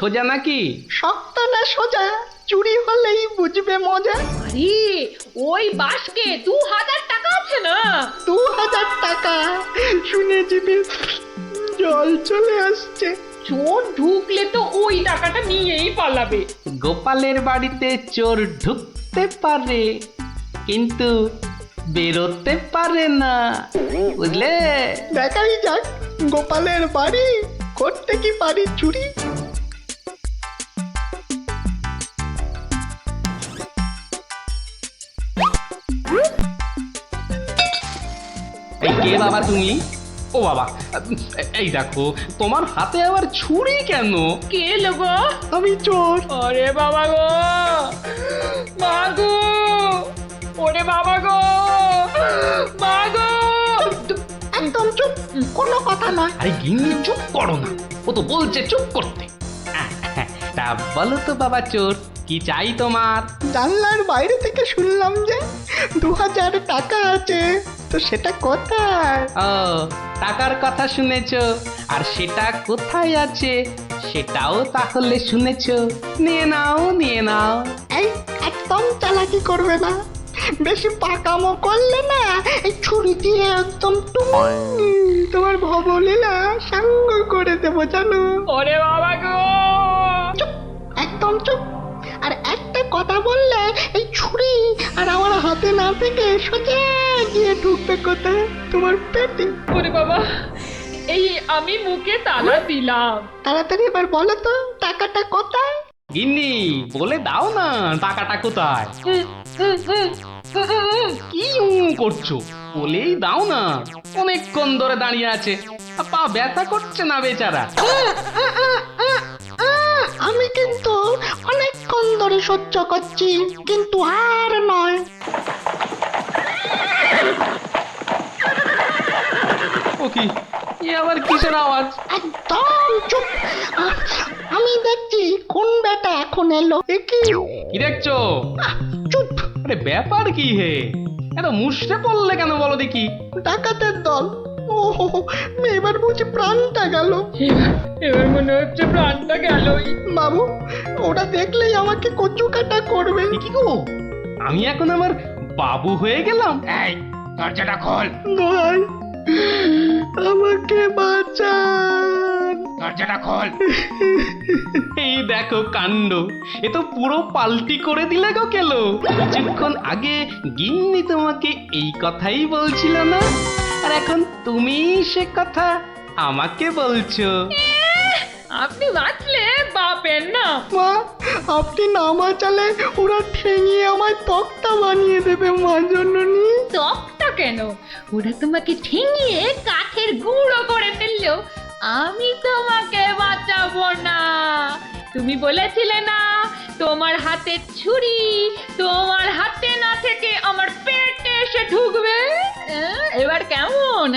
সোজা নাকি? শক্ত না সোজা, চুরি হলেই বুঝবে মজা। আরে ওই বাসকে 2000 টাকা আছে না? 2000 টাকা শুনে জিভে জল চলে আসছে। চোর ঢুকলে তো ওই টাকাটা নিয়েই পালাবে। গোপালের বাড়িতে চোর ঢুকতে পারে কিন্তু বেরোতে পারে না, বুঝলে? দেখাই যাক গোপালের বাড়ি করতে কি পারি চুরি। এই কে বাবা তুমি? ও বাবা, এই দেখো তোমার হাতে আবার ছুরি কেন? কে লোগো? আমি চোর। আরে বাবা গো, মাগো, ওরে বাবা গো, মাগো। একদম চুপ, কোনো কথা নয়। আরে গিন্নি চুপ করো না, ও তো বলছে চুপ করতে। তা বলো তো বাবা চোর, কি চাই তোমার? জানলার বাইরে থেকে শুনলাম যে 2000 টাকা আছে, তো সেটা কোথায়? ও, টাকার কথা শুনেছো, আর সেটা কোথায় আছে সেটাও তাহলে শুনেছো। নিয়ে নাও, নিয়ে নাও। এই একদম চালাকি করবে না, বেশি পাকামো করলে না এই ছুরি দিয়ে একদম তোমার ভবলীলা সাঙ্গ করে দেবো জানো। ওরে বাবা গো। চুপ, একদম চুপ। আর একটা কথা বললে এই ছুরি আর আমার হাতে না থেকে সোজা গিয়ে ঢুকবে কোথায়? তোমার পেটে। ওরে বাবা, এই আমি মুখে তালা দিলাম। তাড়াতাড়ি এবার বলো তো টাকাটা কোথায়? গিন্নি বলে দাও না টাকাটা কোথায়। কি করছো, বলেই দাও না। অনেকক্ষণ ধরে দাঁড়িয়ে আছে, পা ব্যথা করছে না বেচারা। আমি কিন্তু অনেকক্ষণ ধরে সহ্য করছি, কিন্তু আর নয়। ও কি, এ আবার কিসের আওয়াজ? একদম চুপ। আমি দেখছি কোন বেটা এখন এলো। এ কি? কি দেখছো? চুপ। আরে ব্যাপার কি হে, এত মুষড়ে পড়লে কেন বলো দেখি? ডাকাতের দল। ও এবার বুঝি প্রাণটা গেল। এবার মনে হচ্ছে প্রাণটা গেলই। বাবু, ওরা দেখলেই আমাকে কচু কাটা করবে। এ কি গো, আমি এখন আমার বাবু হয়ে গেলাম? এই দরজাটা খোল, ভাই, আমাকে বাঁচান। দরজাটা খোল। এই দেখো কাণ্ড, এ তো পুরো পাল্টি করে দিলে গো কেলো। কিছুক্ষণ আগে গিন্নি তোমাকে এই কথাই বলছিল না, আর এখন তুমি সে কথা আমাকে বলছো। আপনি বাঁচলে বাপের না। মা, আপনি না বাঁচালে ওরা ঠেঙিয়ে আমায় তক্তা বানিয়ে দেবে মা জননী। তকটা কেন, ওরা তোমাকে ঠেঙিয়ে কাঠের গুঁড়ো করে ফেললো, আমি তোমাকে বাঁচাবো না। তুমি বলেছিলে না তোমার হাতে ছুরি তোমার হাতে না থেকে আমার পেটে এসে ঢুকবে। এবার কেমন?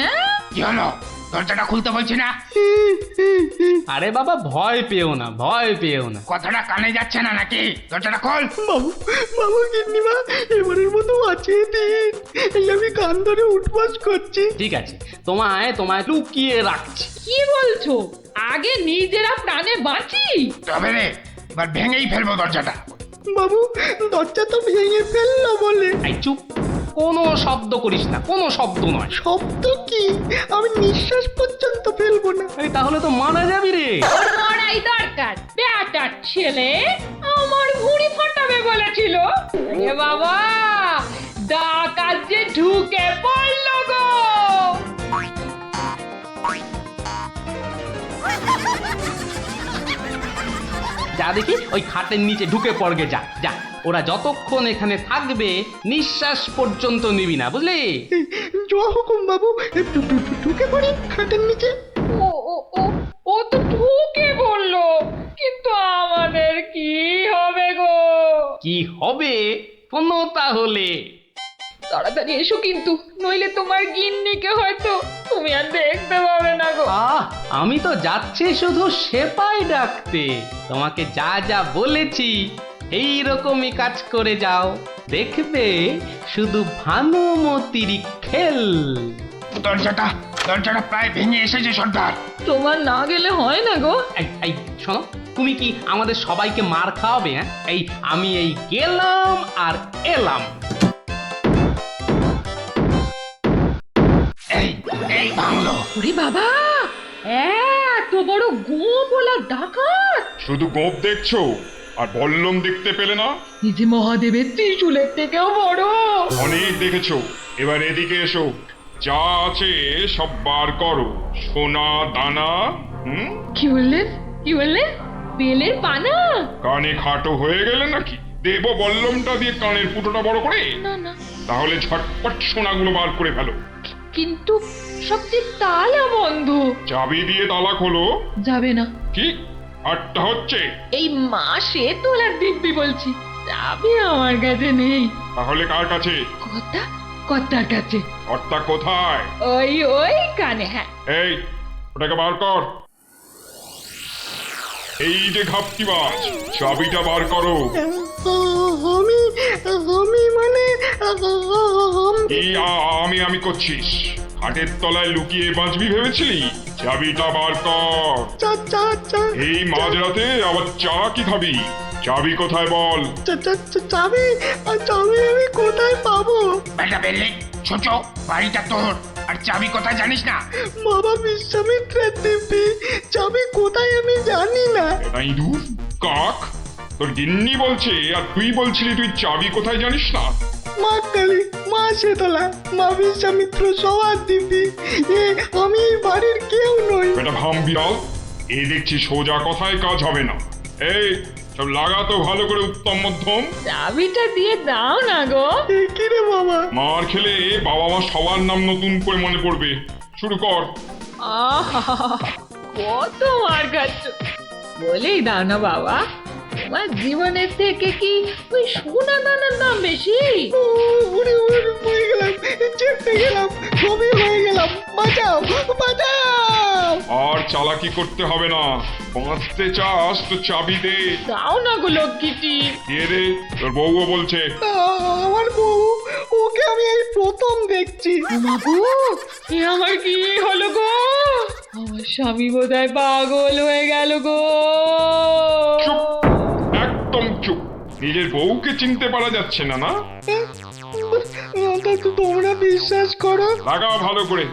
কি হলো, দরজাটা খুলতে বলছি না? আরে বাবা ভয় পেও না, ভয় পেও না। কথাটা কানে যাচ্ছে না নাকি? দরজাটা খোল। বাবু, বাবু গিন্নিমা, এবারের মতো বাঁচিয়ে দিন। এই আমি কান ধরে উঠবাস করছি। ঠিক আছে, তোমায় তোমায় লুকিয়ে রাখছি। কি বলছো? আগে নিজেরা প্রাণে বাঁচি। তবে রে, এবার ভেঙেই ফেলবো দরজাটা। বাবু, দরজা তো ভেঙে ফেললো বলে। এই চুপ, কোনো শব্দ করিস না, কোনো শব্দ নয়। শব্দ কি? আমি নিঃশ্বাস পর্যন্ত ফেলবো না। এই তাহলে তো মারা যাবি রে। ওর মরাই দরকার, বেটার ছেলে আমার ভুঁড়ি ফাটাবে বলেছিল। এ বাবা, ডাকাত যে ঢুকে পড়লো গো। যা দেখি ওই খাটের নিচে ঢুকে পড়গে, যা যা। ওরা যতক্ষণ এখানে থাকবে নিঃশ্বাস পর্যন্ত নিবি না, বুঝলি? জোয়া হুকুম বাবু, ঢুকে পড়ি খাটের নিচে। ও ও ও ও তো ঢুকে বললো, কিন্তু আমাদের কি হবে গো? কি হবে কোনো তাহলে? তাড়াতাড়ি এসো কিন্তু, নইলে তোমার গিন্নিকে হয়তো তুমি আর দেখতে পাবে না গো। আমি তো যাচ্ছি শুধু সেপাই ডাকতে। তোমাকে যা যা বলেছি এই রকমই কাজ করে যাও, দেখবে শুধু ভানুমতির খেল। দরজাটা প্রায় ভেঙে এসেছে সর্দার। তোমার না গেলে হয় না গো। এই শোনো, তুমি কি আমাদের সবাইকে মার খাওয়াবে? হ্যাঁ, আমি গেলাম আর এলাম। এই এই ভাঙলো। ওরে বাবা, এত বড় গোপলা ডাকাত! শুধু গোপ দেখছো আর বল্লম দেখতে পেলে না? এই যে মহাদেবের ত্রিশূলের থেকেও বড়। অনেক দেখেছো, এবার এদিকে এসো। যা আছে সব বার করো, সোনা দানা। কি বললেন? কি বললেন? বেলের পানা? কানে খাটো হয়ে গেলে নাকি? দেব বল্লমটা দিয়ে কানের ফুটোটা বড় করে? না না, তাহলে ঝটপট সোনাগুলো বার করে ফেলো। কিন্তু সব যে তালা বন্ধ। চাবি দিয়ে তালা খোলো। যাবে না। কি আটটা হচ্ছে? এই মাসে তোলার দিব্যি বলছি, যাবে আমার কাছে নেই। তাহলে কার কাছে? কর্তার কাছে। কর্তা কোথায়? ওই কানে। হ্যাঁ, এই ওটাকে বার কর। এই যে ঘাপটিবাজ, চাবিটা বার করো। আমি মানে এই আমি করছিস? হাটের তলায় লুকিয়ে বাঁচবি ভেবেছিলি? চাবিটা বার কর। এই মাঝরাতে আবার চা কি খাবি? চাবি কোথায় বল? চাবি আমি কোথায় পাবো? বেটা বেলে ছোট, বাড়িটা তোর, আর চাবি কোথায় জানিস না? বাবা বিশ্বামিত্রের দিব্যি, চাবি কোথায় আমি জানি না। নাই দূর কাক, তোর গিন্নি বলছে আর তুই বলছিলি তুই চাবি কোথায় জানিস না? মা কালী, মা শীতলা, মা বিশ্বামিত্র সবার দিব্যি, আমি এই বাড়ির কেউ নই। বেটা ভাম বিড়াল, এই দেখছি সোজা কথায় কাজ হবে না। এই সব লাগাতো ভালো করে উত্তম মধ্যম। চাবিটা দিয়ে দাও না গো। কি রে বাবা? মার খেলে বাবা মা সবার নাম নতুন করে মনে পড়বে। শুরু কর। আহা, কত মার খাচ্ছ! বলেই দাও না বাবা, তোমার জীবনের থেকে কি ওই সোনা দানার দাম বেশি? উড়ে মরে গেলাম, চেপে গেলাম, ছবি হয়ে গেলাম, বাঁচাও বাঁচাও। আর চালাকি করতে হবে না, বাঁচতে চাস তো চাবি দে। দাও না গো লক্ষ্মীটি। দিয়ে দে, তোর বউও বলছে। আমার বউ, ওকে আমি এই প্রথম দেখছি। বাবু, এ আমার কি হলো গো? আমার স্বামী বোধহয় পাগল হয়ে গেল গো। চুপ, একদম চুপ। নিজের বউকে চিনতে পারা যাচ্ছে না? না তোমরা বিশ্বাস করো? লাগা ভালো করে,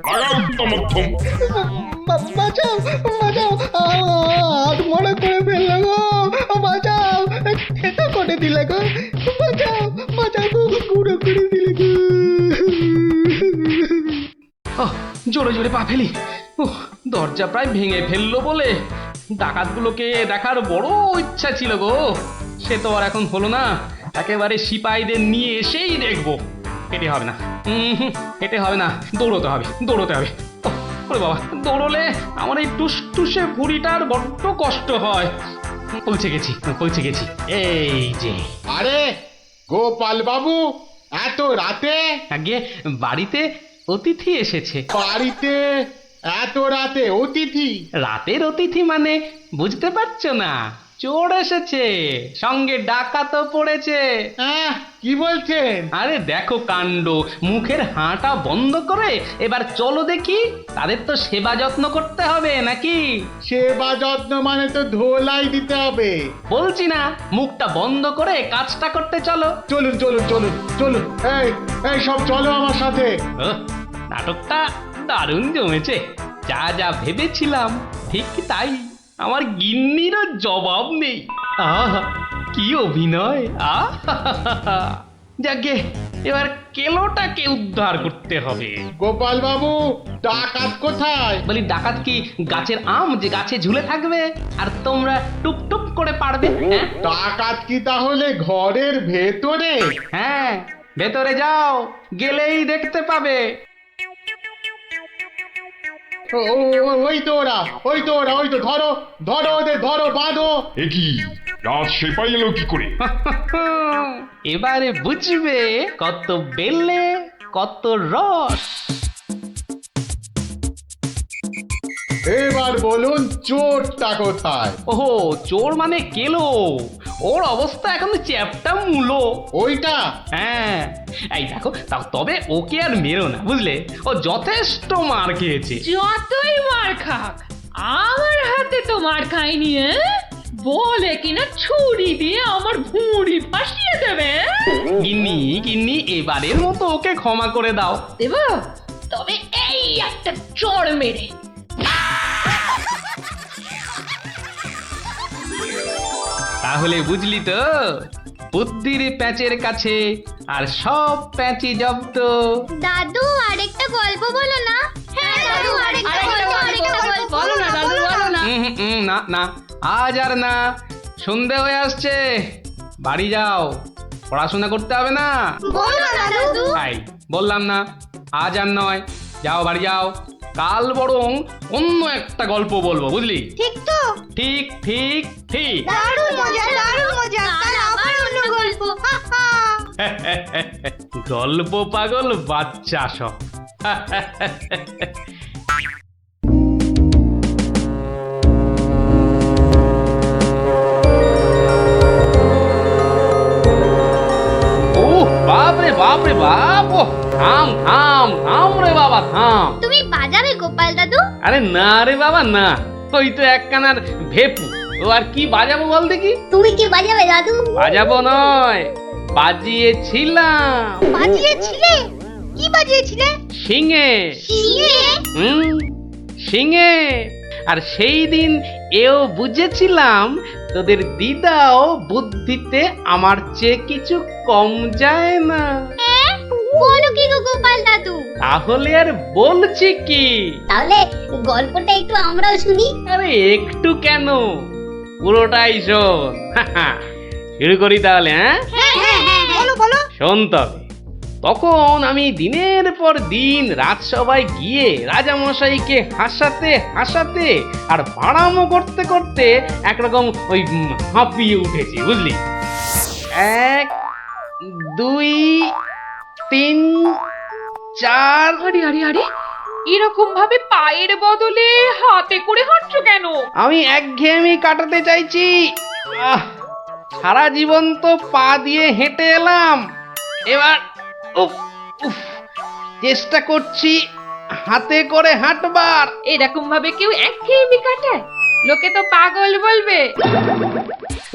লাগা উত্তম মধ্যম। বাঁচাও বাঁচাও, হাত মনে করে ফেললো গো, বাঁচাও, খেতে করে দিলে গো, বাঁচাও বাঁচাও গো, পুরো করে দিলে গো। জোরে জোরে পা ফেলি। দরজা প্রায় ভেঙে ফেললো বলে ডাকাতগুলোকে দেখার বড় ইচ্ছা ছিল গো। সে তো আর এখন হলো না। একেবারে সিপাহীদের নিয়ে এসেই দেখবো। হেঁটে হবে না, হেঁটে হবে না, দৌড়তে হবে। ওরে বাবা, দৌড়লে আমার এই টুসটুসে ভুঁড়িটার বড্ড কষ্ট হয়। পৌঁছে গেছি। এই যে। আরে গোপাল বাবু, এত রাতে? আগে বাড়িতে অতিথি এসেছে। বাড়িতে এত রাতে অতিথি? রাতের অতিথি মানে বুঝতে পারছো না? চোর এসেছে, সঙ্গে ডাকাতও পড়েছে। হ্যাঁ, কি বলছেন? আরে দেখো কাণ্ড, মুখের হাঁটা বন্ধ করে এবার চলো দেখি। তাদের তো সেবা যত্ন করতে হবে নাকি? সেবা যত্ন মানে তো ধোলাই দিতে হবে। বলছি না, মুখটা বন্ধ করে কাজটা করতে চলো। চলুন চলুন চলুন চলুন, এই সব চলো আমার সাথে। নাটকটা দারুণ জমেছে। যা ভেবেছিলাম ঠিক তাই। আমার গিন্নিরও জবাব নেই। আহা, কি অভিনয়! আহা, যাকে এবার কেলোটাকে উদ্ধার করতে হবে। গোপাল বাবু, ডাকাত কোথায়? বলি, ডাকাত কি গাছের আম যে গাছে ঝুলে থাকবে আর তোমরা টুপ করে পারবে? হ্যাঁ ডাকাত কি তাহলে ঘরের ভেতরে? হ্যাঁ, ভেতরে যাও, গেলেই দেখতে পাবে। ওই তো ওরা, ওই তো, ধরো ওদের, ধরো, বাঁধো। এ কি, রাত সেপাই এলো কি করে? এবারে বুঝবে কত বেলে কত রস। এবার বলুন চোরটা কোথায়? ওহো, চোর মানে কেলো। ওর অবস্থা এখন চ্যাপটা মূলো। ওইটা? হ্যাঁ, এই দেখো, তবে ওকে আর মেরো না, বুঝলে? ও যথেষ্ট মার খেয়েছে। যতই মার খাক, আমার হাতে তো মার খাইনি। বলে কিনা ছুরি দিয়ে আমার ভুঁড়ি ভাসিয়ে দেবে, হ্যাঁ? গিন্নি গিন্নি এবারের মতো ওকে ক্ষমা করে দাও। দেব, তবে এই একটা চড় মেরে। তাহলে বুঝলি তো, বুদ্ধির প্যাঁচের কাছে আর সব প্যাঁচি জব্দ। দাদু আরেকটা গল্প বলো না। হ্যাঁ দাদু আরেকটা গল্প বলো না দাদু, বলো না। না না, আজ আর না, সন্ধে হয়ে আসছে, বাড়ি যাও, পড়াশোনা করতে হবে না। বলো না দাদু। তাই বললাম না, আজ আর নয়, যাও বাড়ি যাও, কাল বরং অন্য একটা গল্প বলবো, বুঝলি? ঠিক তো? ঠিক ঠিক ঠিক। দারুণ মজা, দারুণ মজা। কাল আবার অন্য গল্প। হা হা। গল্প পাগল বাচ্চা সব। ও বাপ রে বাপ রে বাপ, ও থাম থাম থাম রে বাবা থাম। তুমি বাজাবে গোপাল দাদু? আরে না রে বাবা না, ওই তো একখানার ভেপু, ও আর কি বাজাবো বল দেখি। তুমি কি বাজাবে দাদু? বাজাবো নয়, বাজিয়েছিলাম। বাজিয়েছিলে? কি বাজিয়েছিলে? শিঙে। শিঙে? শিঙে। আর সেই দিন এও বুঝেছিলাম তোদের দিদাও বুদ্ধিতে আমার চেয়ে কিছু কম যায় না। বলো কি গো গোপাল দাদু? তাহলে আর বলছি কি, তাহলে গল্পটা একটু আমরাও শুনি। আরে একটু কেন, পুরোটাই শোন। শুরু করি তাহলে, হ্যাঁ? হ্যাঁ বলো বলো। শোন তবে, তখন আমি দিনের পর দিন রাজসভায় গিয়ে রাজামশাইকে হাসাতে হাসাতে আর বাড়ামো করতে করতে একরকম ওই হাঁপিয়ে উঠেছি, বুঝলি? 1 2 3 4। আরে আরে আরে, এরকম ভাবে পায়ের বদলে হাতে করে হাঁটছো কেন? আমি একঘেয়েমি কাটাতে চাইছি। সারা জীবন তো পা দিয়ে হেঁটে এলাম, এবার উফ উফ চেষ্টা করছি হাতে করে হাঁটবার। এরকম ভাবে কেউ একঘেয়েমি কাটায়? লোকে তো পাগল বলবে।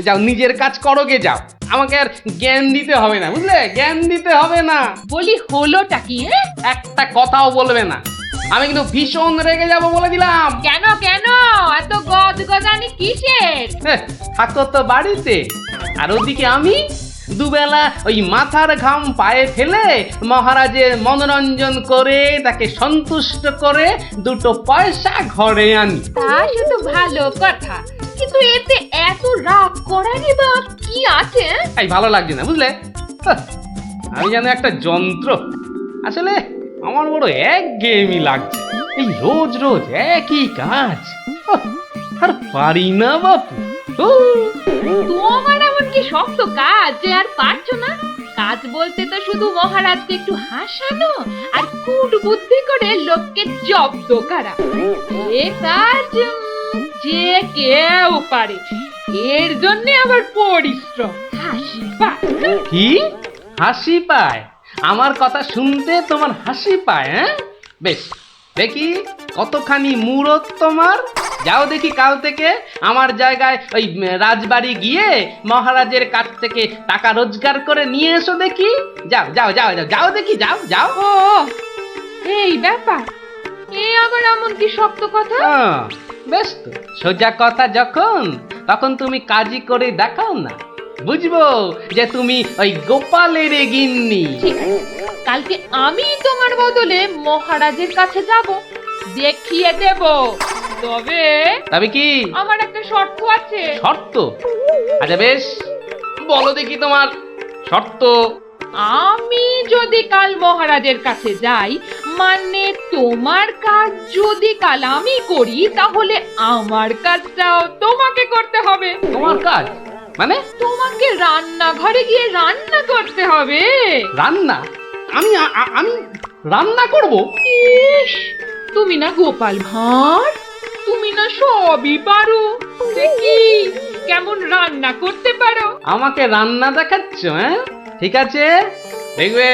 যাও নিজের কাজ করো গে, যাও, আমাকে আর জ্ঞান দিতে হবে না, বুঝলে? জ্ঞান দিতে হবে না, বলি হলোটা কি? হ্যাঁ? একটা কথাও বলবে না, আমি কিন্তু ভীষণ রেগে যাব বলে দিলাম। কেন কেন এত গজগজানি কিসের? থাকো তো বাড়িতে, আর ওদিকে আমি দুবেলা ওই মাথার ঘাম পায়ে ফেলে মহারাজের মনোরঞ্জন করে তাকে সন্তুষ্ট করে 2 পয়সা ঘরে আনি। তা শুধু ভালো কথা, কিন্তু এতে এত রাগ করারই বা কি আছে? এই ভালো লাগছে না, বুঝলে? আমি যেন একটা যন্ত্র। আসলে আমার বড় একঘেয়েমি লাগছে, এই রোজ রোজ একই কাজ। আর পারি না বাপু। তোমার এমন কি শক্ত কাজ যে আর পারছো না? কাজ বলতে তো শুধু মহারাজকে একটু হাসানো আর কুট বুদ্ধি করে লোককে জব্দ করা। এ কাজ যে কেউ পারে, এর জন্য আবার পরিশ্রম, হাসি পায়। কি হাসি পায়? আমার কথা শুনতে তোমার হাসি পায়? হ্যাঁ, বেশ, দেখি কতখানি মূরত তোমার। যাও দেখি কাল থেকে আমার জায়গায় ওই রাজবাড়ি গিয়ে মহারাজের কাছ থেকে টাকা রোজগার করে নিয়ে এসো দেখি। যাও যাও যাও যাও যাও দেখি, যাও যাও। ও এই ব্যাপার, এ আবার এমন কি শক্ত কথা? বেশ তো, সোজা কথা যখন, তখন তুমি কাজই করে দেখাও না, বুঝবো যে তুমি ওই গোপালের গিন্নি। ঠিক আছে, কালকে আমি তোমার বদলে মহারাজের কাছে যাব, দেখিয়ে দেব। তবে কি আমার একটা শর্ত আছে। শর্ত? আচ্ছা বেশ, বলো দেখি তোমার শর্ত। আমি যদি কাল মহারাজের কাছে যাই, মানে তোমার কাজ যদি কাল আমি করি, তাহলে আমার কাজটাও তোমাকে করতে হবে। তোমার কাজ মানে? তোমাকে রান্নাঘরে গিয়ে রান্না করতে হবে। রান্না? আমি আমি রান্না করব? ইস, তুমি না গোপাল ভাঁড়, তুমি না সবই পারো। দেখি কেমন রান্না করতে পারো। আমাকে রান্না দেখাচ্ছ? হ্যাঁ, ঠিক আছে, দেখবে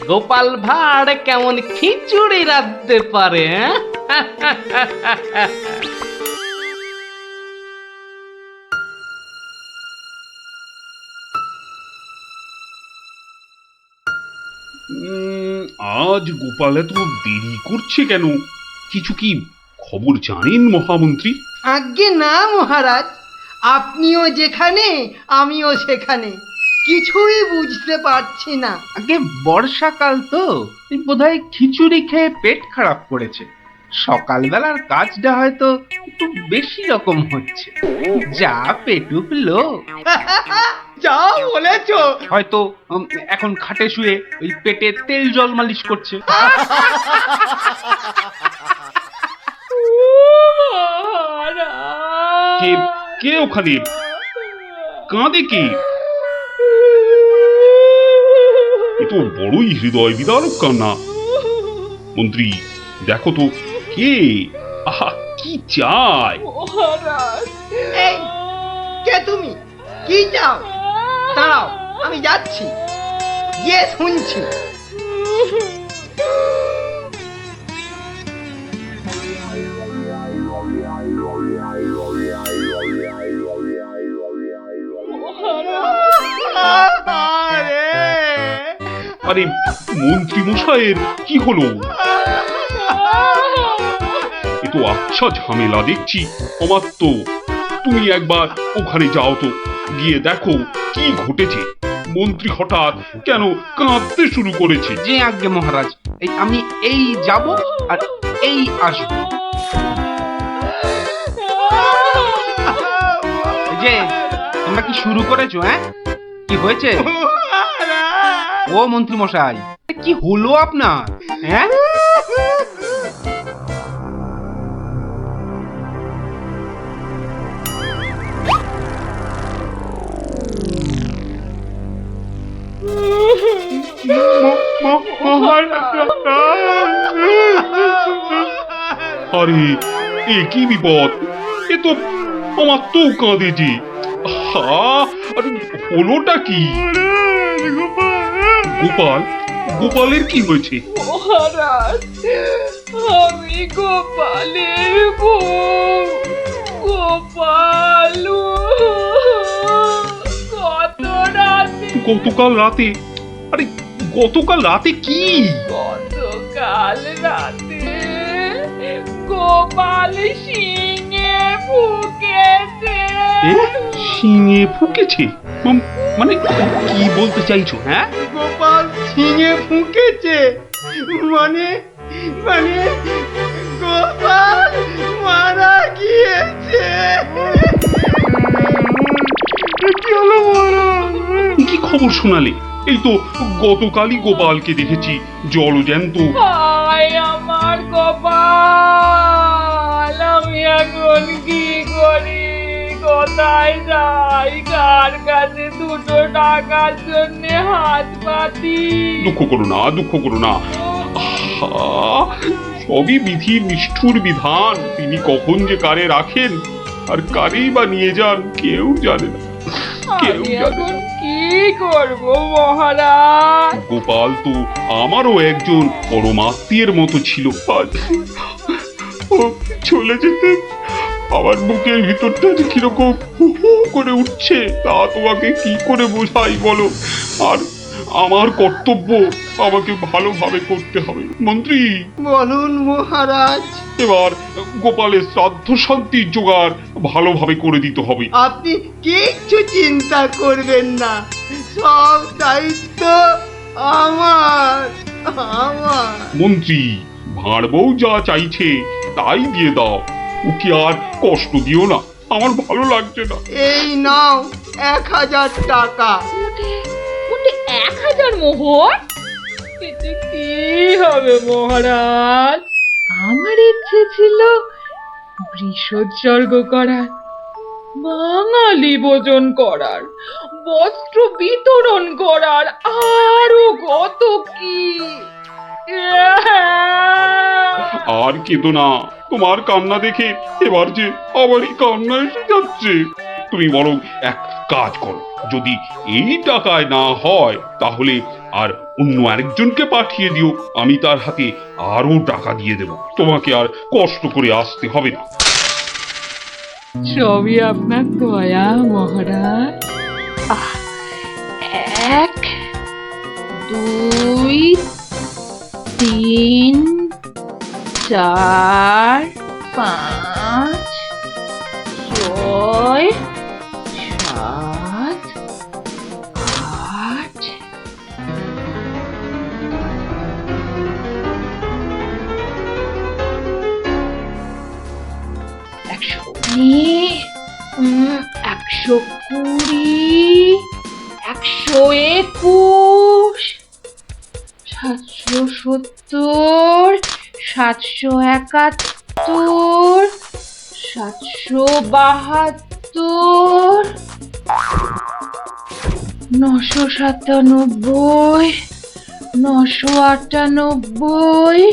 গোপাল ভাঁড় কেমন খিচুড়ি রাঁধতে পারে। হ্যাঁ আজ গোপাল এত দেরি করছে কেন? কিছু কি খবর জানেন মহামন্ত্রী? আজ্ঞে না মহারাজ, আপনিও যেখানে আমিও সেখানে, কিছুই বুঝতে পারছি না। আগে বর্ষাকাল তো বোধহয় খিচুড়ি খেয়ে পেট খারাপ করেছে। সকালবেলার কাজটা হয়তো একটু বেশি রকম হচ্ছে, যা পেটুক লোক। যা বলেছো। হয়তো এখন খাটে শুয়ে ওই পেটে তেল জল মালিশ করছে। কে কে ওখানে কাঁদে কে? এ তো বড়ই হৃদয় বিদারক কান্না। মন্ত্রী দেখো তো কে, আহা কি চায়? এই, কে তুমি? কি চাও? দাঁড়াও, আমি যাচ্ছি, গিয়ে শুনছি। আরে মন্ত্রী মশাইয়ের কি হলো? এ তো আচ্ছা ঝামেলা দেখছি। অমাত্য, তুমি একবার ওখানে যাও তো, গিয়ে দেখো কি ঘটেছে। মন্ত্রী হঠাৎ কেন কাঁদতে শুরু করেছে? যে আজ্ঞে মহারাজ, আমি এই যাব আর এই আসবো। যে তোমরা কি শুরু করেছো? হ্যাঁ, কি হয়েছে? ও মন্ত্রী মশাই, কি হলো আপনার? হ্যাঁ, আরে এ কি বিপদ! এ তো অমাত্য কাঁদে যে। আরে হলোটা কি? গোপাল, গোপালের কি হয়েছে? মহারাজ, আমি গোপালের বউ। গোপাল কত রাতে, গতকাল রাতে? আরে গতকাল রাতে কি? গতকাল রাতে গোপাল সিংহে ফুকেছে। এ শিঙে ফুকেছে? মানে কি বলতে চাইছো? হ্যাঁ, গোপাল ছিঙে ফুঁকেছে মানে মানে গোপাল মারা গিয়েছে। কি হলো মহারাজ? কি খবর শোনালে? এই তো গতকালই গোপালকে দেখেছি জলজ্যান্ত। হায় আমার গোপাল, আমি এখন কি করি? কোথায় যাই? কার কাছে দুটো টাকার জন্য হাত পাতি? দুঃখ করো না, দুঃখ করো না। আহা, সবই বিধির নিষ্ঠুর বিধান। তিনি কখন যে কারে রাখেন আর কারেই বা নিয়ে যান কেউ জানে না, কেউ আমি জানে এখন না। কি করব মহারাজ? গোপাল তো আমারও একজন পরমাত্মীয়ের মতো ছিল। আজ ও চলে যেতে আমার বুকের ভিতরটা যে কিরকম হু হু করে উঠছে, তা তোমাকে কি করে বোঝাই বলো? আর আমার কর্তব্য আমাকে ভালোভাবে করতে হবে। মন্ত্রী, বলুন মহারাজ। এবার গোপালের শ্রাদ্ধ শান্তির জোগাড় ভালোভাবে করে দিতে হবে। আপনি কিচ্ছু চিন্তা করবেন না, সব দায়িত্ব আমার আমার। মন্ত্রী, ভাঁড় বউ যা চাইছে তাই দিয়ে দাও, ওকে আর কষ্ট দিও না, আমার ভালো লাগছে না। এই নাও 1000 টাকা। ওটা 1000 মোহর? এতে কি হবে মহারাজ? আমার ইচ্ছে ছিল বৃষোৎসর্গ করার, বাঙালি ভোজন করার, বস্ত্র বিতরণ করার, আরো কত কি। আর কেঁদো না, তোমার কান্না দেখে এবার যে আমারই কান্না এসে যাচ্ছে। তুমি বরং এক কাজ করো, যদি এই টাকায় না হয় তাহলে আর অন্য আরেকজনকে পাঠিয়ে দিও, আমি তার হাতে আরো টাকা দিয়ে দেব, তোমাকে আর কষ্ট করে আসতে হবে না। সবই আপনার দয়া মহারাজ। 1, 2 3 4 5 6 7 8 120 120 121 770 771 772 997 998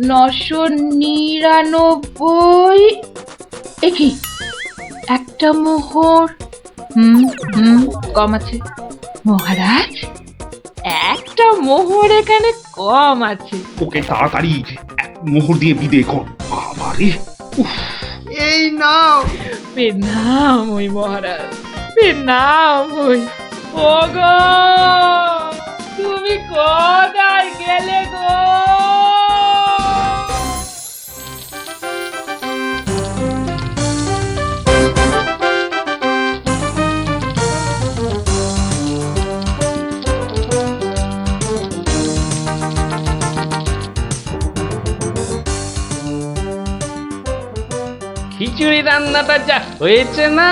999 একই একটা মোহর কম আছে মহারাজ, একটা মোহর এখানে কম আছে। ওকে তাড়াতাড়ি এক মোহর দিয়ে বিদে কর। বাবারে, উফ, এই নাও। প্রণাম ওই মহারাজ, প্রণাম ওই। ওগো, তুমি কোথায় গেলে গো? খিচুড়ি রান্নাটা যা হয়েছে না,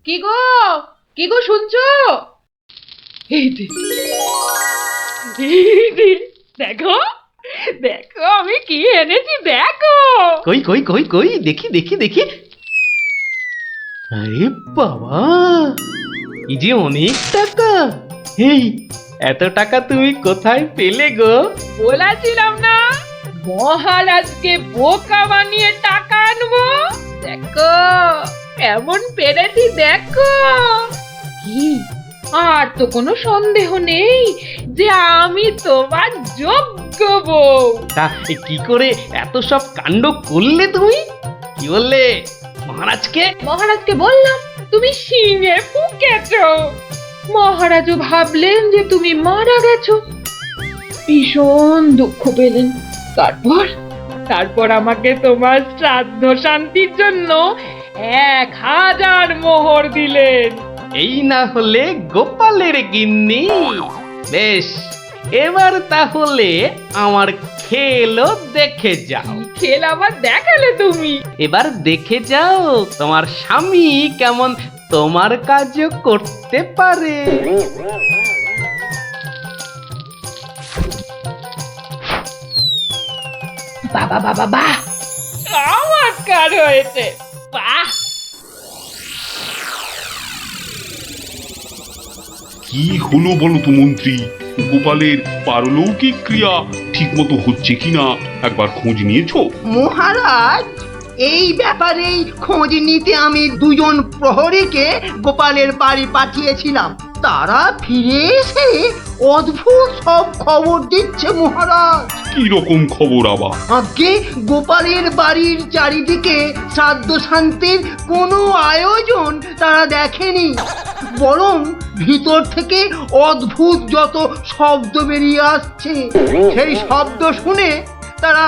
কি গো, কি গো শুনছো? এই যে, দেখো দেখো আমি কি এনেছি, দেখো। কই কই কই কই দেখি দেখি দেখি। আরে বাবা, এই যে অনেক টাকা। এই এত টাকা তুমি কোথায় পেলে গো? বলেছিলাম না মহারাজকে বোকা বানিয়ে টাকা আনবো। দেখো এমন পেরেছি, দেখো। কি আর তো কোনো সন্দেহ নেই যে আমি তোমার যোগ্য বউ। তা কি করে এত সব কাণ্ড করলে তুমি? কি বললে মহারাজকে? মহারাজকে বললাম তুমি শিঙে ফুকেছো। মহারাজও ভাবলেন যে তুমি মারা গেছো, ভীষণ দুঃখ পেলেন। তারপর আমাকে তোমার শ্রাদ্ধ শান্তির জন্য 1000 মোহর দিলেন। এই না হলে গোপালের গিন্নি। বেশ, এবার তাহলে আমার খেলও দেখে যাও। খেল আবার দেখালে তুমি? এবার দেখে যাও তোমার স্বামী কেমন তোমার কাজও করতে পারে। বাবা বাবা বাহ, চমৎকার হয়েছে, বাহ। কি হলো বলো তো মন্ত্রী? গোপালের পারলৌকিক ক্রিয়া ঠিক মতো হচ্ছে কিনা একবার খোঁজ নিয়েছো? মহারাজ, এই ব্যাপারেই খোঁজ নিতে আমি 2জন প্রহরীকে গোপালের বাড়ি পাঠিয়েছিলাম। তারা ফিরে এসে অদ্ভুত সব খবর দিচ্ছে মহারাজ। কি রকম খবর আবার? আগে গোপালের বাড়ির চারিদিকে শ্রাদ্ধ শান্তির কোনো আয়োজন তারা দেখেনি, বরং ভিতর থেকে অদ্ভুত যত শব্দ বেরিয়ে আসছে, সেই শব্দ শুনে তারা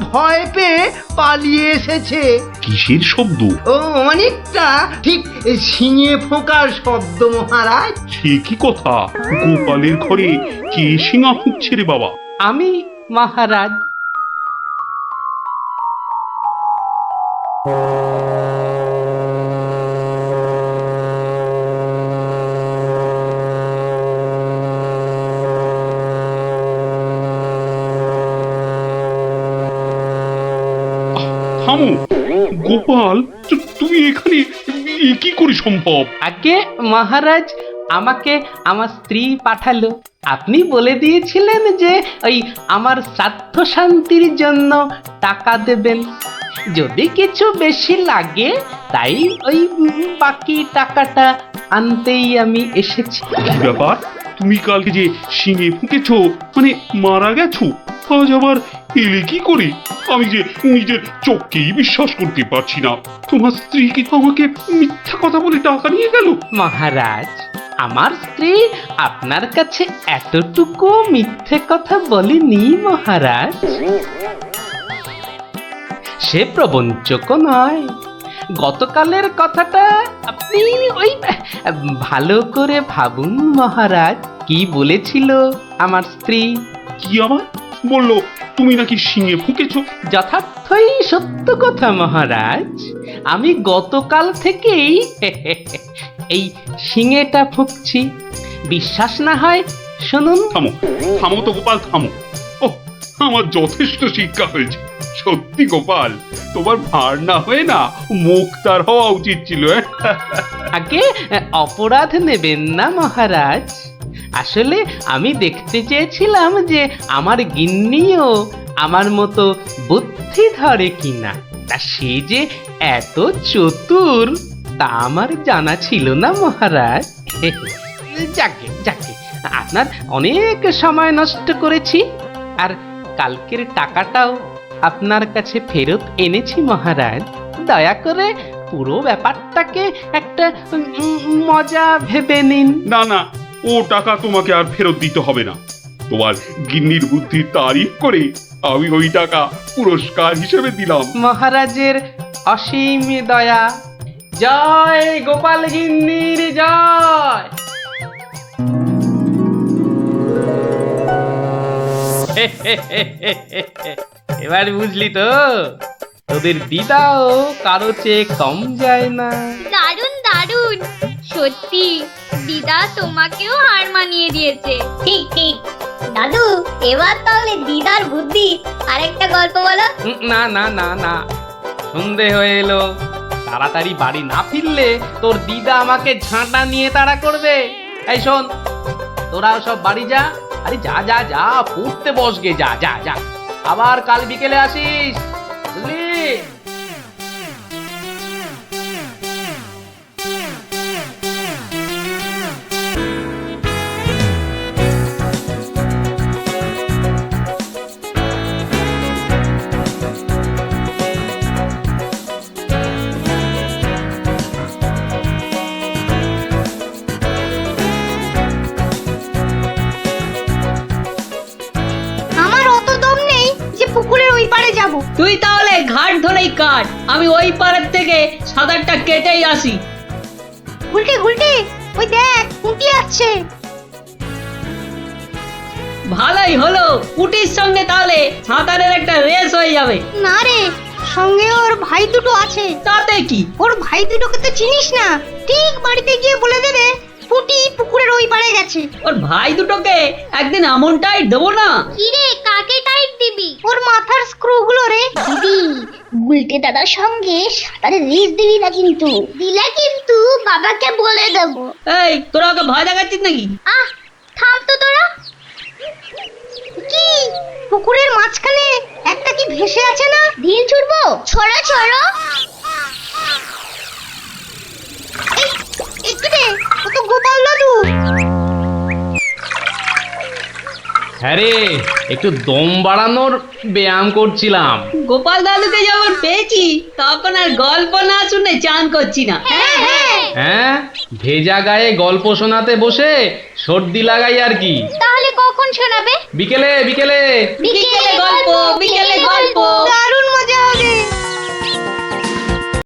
ভয় পেয়ে পালিয়ে এসেছে। কিসের শব্দ? ও অনেকটা ঠিক শিঙে ফোঁকার শব্দ মহারাজ। সে কি কথা? গোপালের ঘরে কে শিঙা ফুঁকছে রে বাবা? আমি মহারাজ। থামো গোপাল, তুমি এখানে কি করে সম্ভব? আগে মহারাজ, আমাকে আমার স্ত্রী পাঠালো। আপনি বলে দিয়েছিলেন যে ওই আমার শ্রাদ্ধ শান্তির জন্য টাকা দেবেন, যদি কিছু বেশি লাগে তাই ওই বাকি টাকাটা আনতেই আমি এসেছি। কি ব্যাপার? তুমি কালকে যে শিঙে ফুঁকেছো, মানে মারা গেছো, আজ আবার এলে কি করে? আমি যে নিজের চোখকেই বিশ্বাস করতে পারছি না। তোমার স্ত্রী কি আমাকে মিথ্যা কথা বলে টাকা নিয়ে গেল? মহারাজ, আমার স্ত্রী আপনার কাছে এতটুকু মিথ্যে কথা বলেনি মহারাজ। সে প্রবঞ্চক নয়। গতকালের কথাটা আপনি ওই ভালো করে ভাবুন মহারাজ, কি বলেছিল আমার স্ত্রী। কি আবার বললো? তুমি নাকি শিঙে ফুঁকেছো? যথার্থই সত্য কথা মহারাজ। আমি গতকাল থেকেই এই শিঙেটা ফুঁকছি। বিশ্বাস না হয় শুনুন। থামো, থামো তো গোপাল, থামো। ও, আমার যথেষ্ট শিক্ষা হয়েছে। সত্যি গোপাল, তোমার ভার না হয়ে না মুক্তার হওয়া উচিত ছিল। আগে অপরাধ নেবেন না মহারাজ। আসলে আমি দেখতে চেয়েছিলাম যে আমার গিন্নিও আমার মতো বুদ্ধি ধরে কিনা। তা সে যে এত চতুর তা আমার জানা ছিল না মহারাজ। যাকে যাকে, আপনার অনেক সময় নষ্ট করেছি, আর কালকের টাকাটাও আপনার কাছে ফেরত এনেছি মহারাজ। দয়া করে পুরো ব্যাপারটাকে একটা মজা ভেবে নিন। না না, ও টাকা তোমাকে আর ফেরত দিতে হবে না। তোমার গিন্নির বুদ্ধির তারিফ করে আমি ওই টাকা পুরস্কার হিসেবে দিলাম। মহারাজের অসীম দয়া। জয় গোপাল গিন্নির জয়। এবার বুঝলি তো, তোদের দিদাও কারো চেয়ে কম যায় না। দারুণ দারুণ, সত্যি দিদা তোমাকেও হার মানিয়ে দিয়েছে। ঠিক ঠিক। দাদু, এবার তাহলে দিদার বুদ্ধি আরেকটা গল্প বলো। না না না না, সন্ধে হয়ে এলো। তাড়াতাড়ি বাড়ি না ফিরলে তোর দিদা আমাকে ঝাঁটা নিয়ে তাড়া করবে। এই শোন, তোরাও সব বাড়ি যা। আরে যা যা যা, পড়তে বসগে, যা যা যা। আবার কাল বিকেলে আসিস, বুঝলি? আমার অত দম নেই যে পুকুরের ওই পারে যাব। তুই তাহলে ঘাট ধরেই কাট, আমি ওই পাড়ের থেকে সাঁতারটা কেটেই আসি। গুলটে গুলটে, ওই দেখ উঠি আসছে। ভালোই হলো, পুটির সঙ্গে তাহলে সাঁতারের একটা রেস হয়ে যাবে। না রে, সঙ্গে ওর ভাই দুটো আছে। তাতে কি? ওর ভাই দুটোকে তো চিনিস না। ঠিক বাড়িতে গিয়ে বলে দেবে পুটি পুকুরের ওই পারে গেছে। ওর ভাই দুটোকে একদিন এমন টাইট দেবো না। কি রে, কাকে টাইট দিবি? ওর মাথার স্ক্রু গুলো রে। দিদি, গুলটে দাদার সঙ্গে সাঁতারে রেস দিবি না কিন্তু। দিলে কিন্তু বাবাকে বলে দেবো। এই, তোরা ওকে ভয় দেখাচ্ছিস নাকি? আহ, থাম তো তোরা। কি পুকুরের মাঝখানে একটা কি ভেসে আছে না? ঢিল ছুড়বো? ছড়ো ছড়ো। একটু রে, ও তো গোপাল দাদু। হ্যাঁ রে, একটু দম বাড়ানোর ব্যায়াম করছিলাম। গোপাল দাদুকে যখন পেয়েছি তখন আর গল্প না শুনে চান করছি না। হ্যাঁ হ্যাঁ। হ্যাঁ, ভেজা গায়ে গল্প শোনাতে বসে সর্দি লাগাই আর কি। তাহলে কখন শোনাবে? বিকেলে বিকেলে। বিকেলে গল্প,